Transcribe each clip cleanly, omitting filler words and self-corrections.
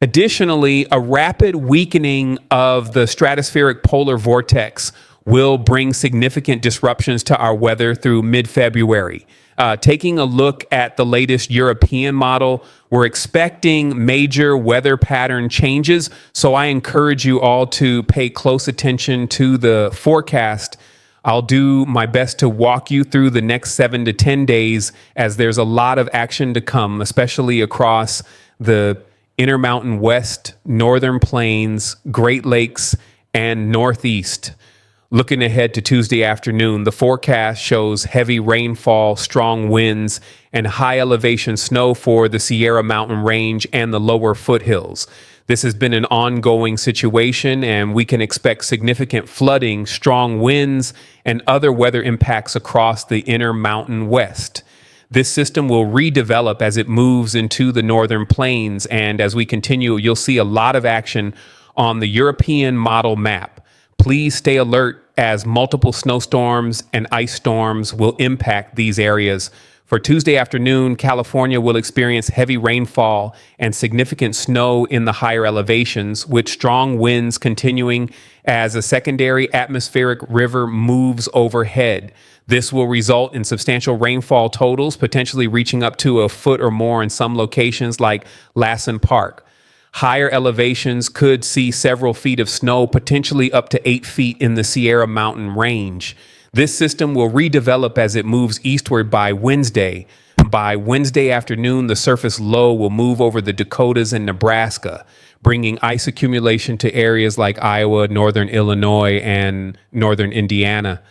Additionally, a rapid weakening of the stratospheric polar vortex will bring significant disruptions to our weather through mid-February. Taking a look at the latest European model, we're expecting major weather pattern changes. So I encourage you all to pay close attention to the forecast. I'll do my best to walk you through the next 7 to 10 days as there's a lot of action to come, especially across the Intermountain West, Northern Plains, Great Lakes, and Northeast. Looking ahead to Tuesday afternoon, the forecast shows heavy rainfall, strong winds, and high elevation snow for the Sierra Mountain Range and the lower foothills. This has been an ongoing situation, and we can expect significant flooding, strong winds, and other weather impacts across the Intermountain West. This system will redevelop as it moves into the northern plains, and as we continue, you'll see a lot of action on the European model map. Please stay alert as multiple snowstorms and ice storms will impact these areas. For Tuesday afternoon, California will experience heavy rainfall and significant snow in the higher elevations, with strong winds continuing as a secondary atmospheric river moves overhead. This will result in substantial rainfall totals, potentially reaching up to a foot or more in some locations like Lassen Park. Higher elevations could see several feet of snow, potentially up to 8 feet in the Sierra Mountain Range. This system will redevelop as it moves eastward by Wednesday. By Wednesday afternoon, the surface low will move over the Dakotas and Nebraska, bringing ice accumulation to areas like Iowa, northern Illinois, and northern Indiana.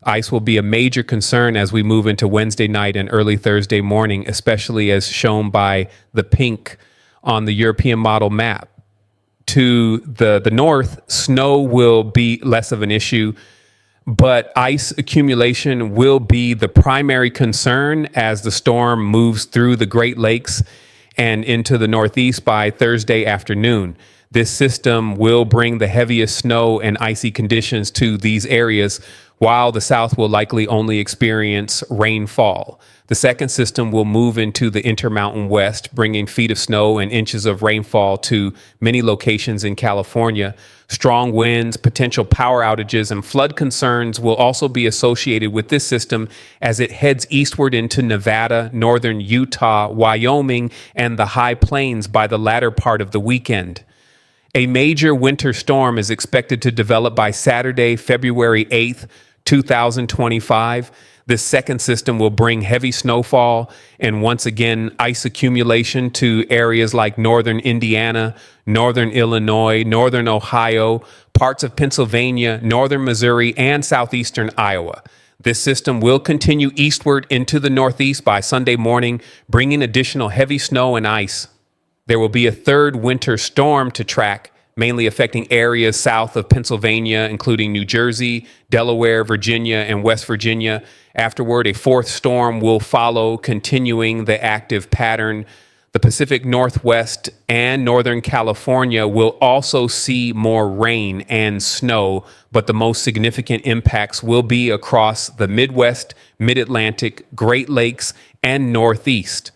Ice will be a major concern as we move into Wednesday night and early Thursday morning, especially as shown by the pink on the European model map. To the north, snow will be less of an issue, but ice accumulation will be the primary concern as the storm moves through the Great Lakes and into the Northeast by Thursday afternoon. This system will bring the heaviest snow and icy conditions to these areas, while the South will likely only experience rainfall. The second system will move into the Intermountain West, bringing feet of snow and inches of rainfall to many locations in California. Strong winds, potential power outages, and flood concerns will also be associated with this system as it heads eastward into Nevada, northern Utah, Wyoming, and the high plains by the latter part of the weekend. A major winter storm is expected to develop by Saturday, February 8th, 2025. This second system will bring heavy snowfall and once again ice accumulation to areas like northern Indiana, northern Illinois, northern Ohio, parts of Pennsylvania, northern Missouri, and southeastern Iowa. This system will continue eastward into the Northeast by Sunday morning, bringing additional heavy snow and ice. There will be a third winter storm to track, mainly affecting areas south of Pennsylvania, including New Jersey, Delaware, Virginia, and West Virginia. Afterward, a fourth storm will follow, continuing the active pattern. The Pacific Northwest and Northern California will also see more rain and snow, but the most significant impacts will be across the Midwest, Mid-Atlantic, Great Lakes, and Northeast.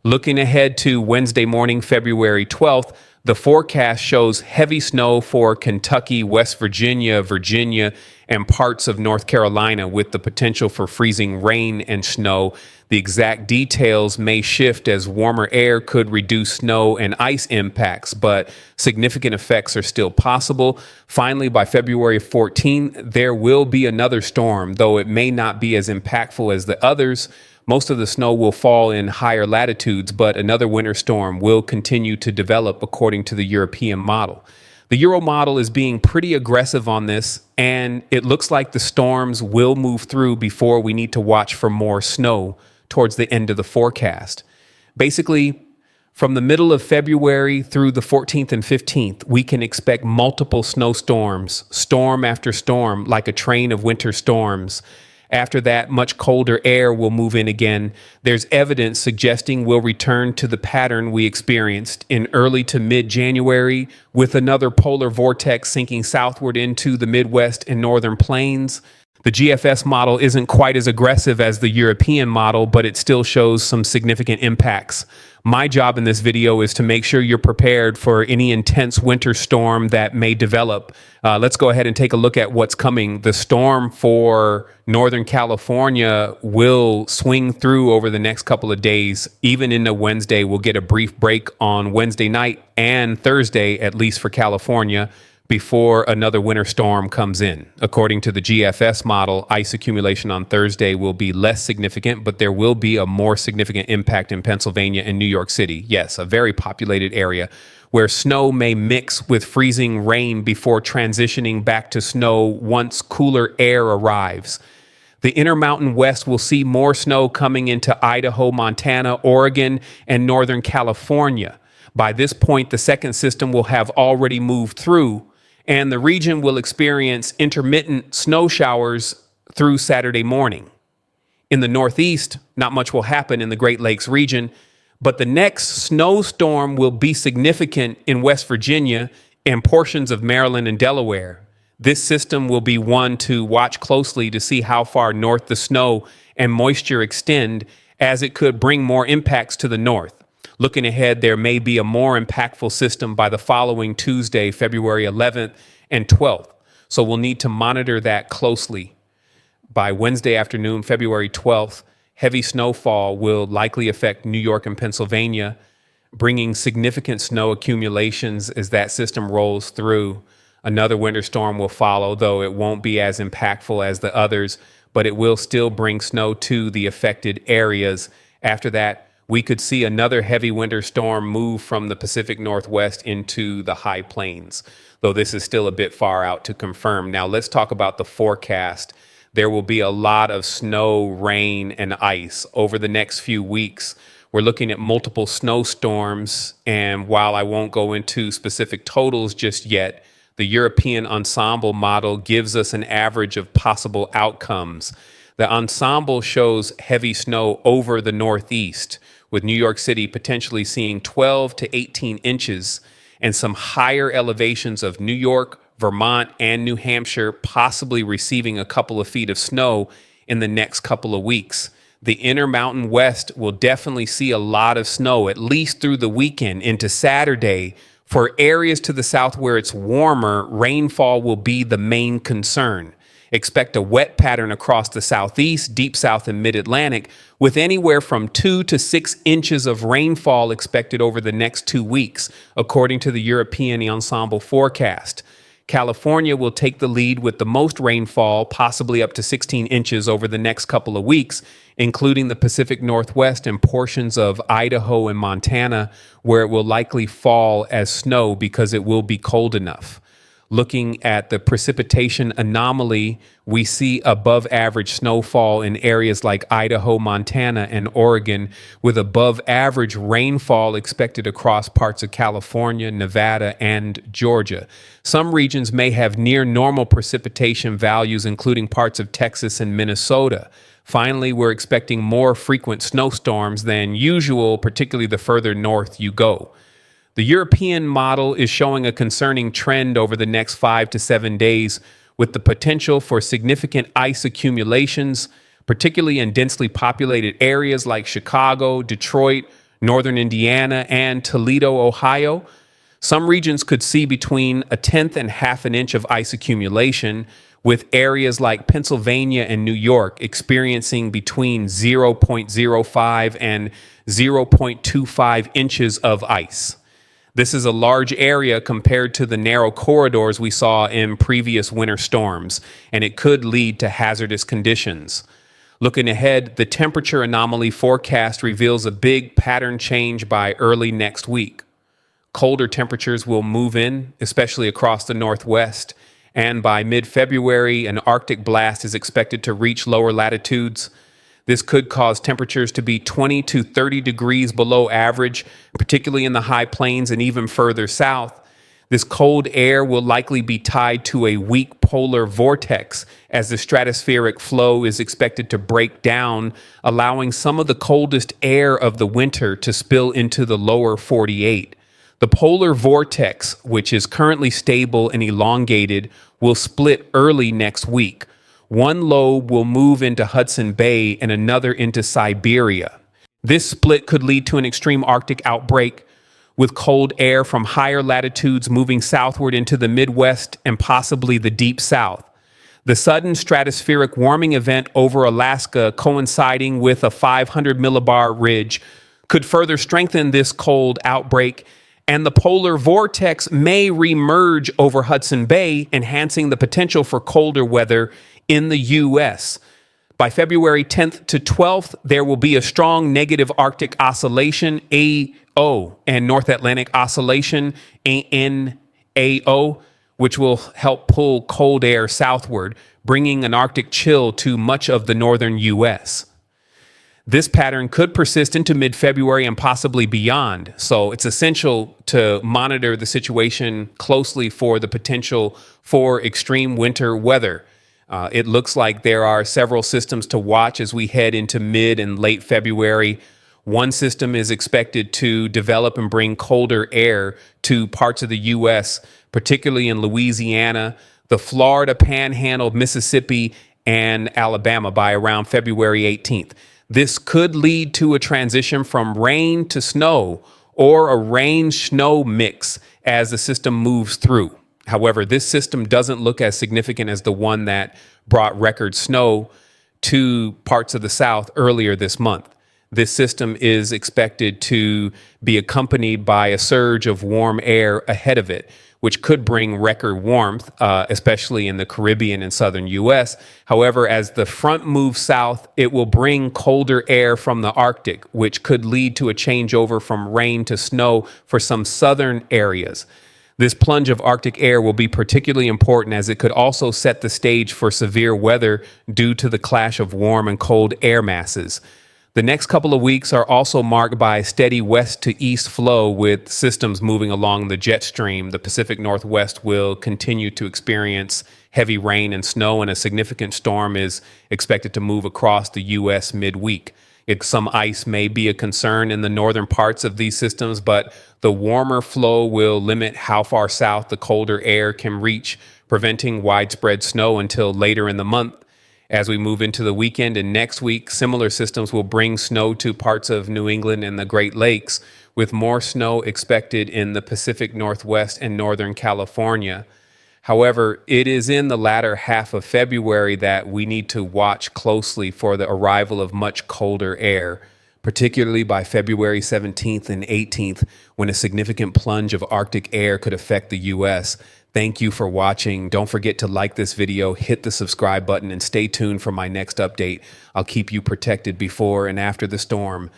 Looking ahead to Wednesday morning, February 12th, the forecast shows heavy snow for Kentucky, West Virginia, Virginia, and parts of North Carolina, with the potential for freezing rain and snow. The exact details may shift as warmer air could reduce snow and ice impacts, but significant effects are still possible. Finally, by February 14th, there will be another storm, though it may not be as impactful as the others. Most of the snow will fall in higher latitudes, but another winter storm will continue to develop according to the European model. The Euro model is being pretty aggressive on this, and it looks like the storms will move through before we need to watch for more snow towards the end of the forecast. Basically, from the middle of February through the 14th and 15th, we can expect multiple snowstorms, storm after storm, like a train of winter storms. After that, much colder air will move in again. There's evidence suggesting we'll return to the pattern we experienced in early to mid-January, with another polar vortex sinking southward into the Midwest and northern plains. The GFS model isn't quite as aggressive as the European model, but it still shows some significant impacts. My job in this video is to make sure you're prepared for any intense winter storm that may develop. Let's go ahead and take a look at what's coming. The storm for Northern California will swing through over the next couple of days. Even into Wednesday, we'll get a brief break on Wednesday night and Thursday, at least for California, before another winter storm comes in. According to the GFS model, ice accumulation on Thursday will be less significant, but there will be a more significant impact in Pennsylvania and New York City. Yes, a very populated area where snow may mix with freezing rain before transitioning back to snow once cooler air arrives. The Intermountain West will see more snow coming into Idaho, Montana, Oregon, and Northern California. By this point, the second system will have already moved through, and the region will experience intermittent snow showers through Saturday morning. In the Northeast, not much will happen in the Great Lakes region, but the next snowstorm will be significant in West Virginia and portions of Maryland and Delaware. This system will be one to watch closely to see how far north the snow and moisture extend, as it could bring more impacts to the north. Looking ahead, there may be a more impactful system by the following Tuesday, February 11th and 12th. So we'll need to monitor that closely. By Wednesday afternoon, February 12th, heavy snowfall will likely affect New York and Pennsylvania, bringing significant snow accumulations as that system rolls through. Another winter storm will follow, though it won't be as impactful as the others, but it will still bring snow to the affected areas. After that, we could see another heavy winter storm move from the Pacific Northwest into the high plains, though this is still a bit far out to confirm. Now let's talk about the forecast. There will be a lot of snow, rain, and ice over the next few weeks. We're looking at multiple snowstorms, and while I won't go into specific totals just yet, the European ensemble model gives us an average of possible outcomes. The ensemble shows heavy snow over the Northeast, with New York City potentially seeing 12 to 18 inches, and some higher elevations of New York, Vermont, and New Hampshire possibly receiving a couple of feet of snow in the next couple of weeks. The Intermountain West will definitely see a lot of snow, at least through the weekend into Saturday. For areas to the south where it's warmer, rainfall will be the main concern. Expect a wet pattern across the southeast, deep south, and mid-Atlantic, with anywhere from 2 to 6 inches of rainfall expected over the next 2 weeks, according to the European ensemble forecast. California will take the lead with the most rainfall, possibly up to 16 inches over the next couple of weeks, including the Pacific Northwest and portions of Idaho and Montana, where it will likely fall as snow because it will be cold enough. Looking at the precipitation anomaly, we see above average snowfall in areas like Idaho, Montana, and Oregon, with above average rainfall expected across parts of California, Nevada, and Georgia. Some regions may have near normal precipitation values, including parts of Texas and Minnesota. Finally, we're expecting more frequent snowstorms than usual, particularly the further north you go. The European model is showing a concerning trend over the next 5 to 7 days, with the potential for significant ice accumulations, particularly in densely populated areas like Chicago, Detroit, northern Indiana, and Toledo, Ohio. Some regions could see between a tenth and half an inch of ice accumulation, with areas like Pennsylvania and New York experiencing between 0.05 and 0.25 inches of ice. This is a large area compared to the narrow corridors we saw in previous winter storms, and it could lead to hazardous conditions. Looking ahead, the temperature anomaly forecast reveals a big pattern change by early next week. Colder temperatures will move in, especially across the Northwest, and by mid-February, an Arctic blast is expected to reach lower latitudes. This could cause temperatures to be 20 to 30 degrees below average, particularly in the high plains and even further south. This cold air will likely be tied to a weak polar vortex, as the stratospheric flow is expected to break down, allowing some of the coldest air of the winter to spill into the lower 48. The polar vortex, which is currently stable and elongated, will split early next week. One lobe will move into Hudson Bay and another into Siberia. This split could lead to an extreme Arctic outbreak, with cold air from higher latitudes moving southward into the Midwest and possibly the Deep South. The sudden stratospheric warming event over Alaska, coinciding with a 500 millibar ridge, could further strengthen this cold outbreak, and the polar vortex may remerge over Hudson Bay, enhancing the potential for colder weather in the U.S. By February 10th to 12th, there will be a strong negative Arctic oscillation, AO, and North Atlantic oscillation, ANAO, which will help pull cold air southward, bringing an Arctic chill to much of the northern U.S. This pattern could persist into mid-February and possibly beyond, so it's essential to monitor the situation closely for the potential for extreme winter weather. It looks like there are several systems to watch as we head into mid and late February. One system is expected to develop and bring colder air to parts of the U.S., particularly in Louisiana, the Florida Panhandle, Mississippi, and Alabama by around February 18th. This could lead to a transition from rain to snow or a rain-snow mix as the system moves through. However, this system doesn't look as significant as the one that brought record snow to parts of the South earlier this month. This system is expected to be accompanied by a surge of warm air ahead of it, which could bring record warmth, especially in the Caribbean and southern U.S. However, as the front moves south, it will bring colder air from the Arctic, which could lead to a changeover from rain to snow for some southern areas. This plunge of Arctic air will be particularly important as it could also set the stage for severe weather due to the clash of warm and cold air masses. The next couple of weeks are also marked by a steady west to east flow with systems moving along the jet stream. The Pacific Northwest will continue to experience heavy rain and snow, and a significant storm is expected to move across the U.S. midweek. Some ice may be a concern in the northern parts of these systems, but the warmer flow will limit how far south the colder air can reach, preventing widespread snow until later in the month. As we move into the weekend and next week, similar systems will bring snow to parts of New England and the Great Lakes, with more snow expected in the Pacific Northwest and Northern California. However, it is in the latter half of February that we need to watch closely for the arrival of much colder air, particularly by February 17th and 18th, when a significant plunge of Arctic air could affect the U.S. Thank you for watching. Don't forget to like this video, hit the subscribe button, and stay tuned for my next update. I'll keep you protected before and after the storm.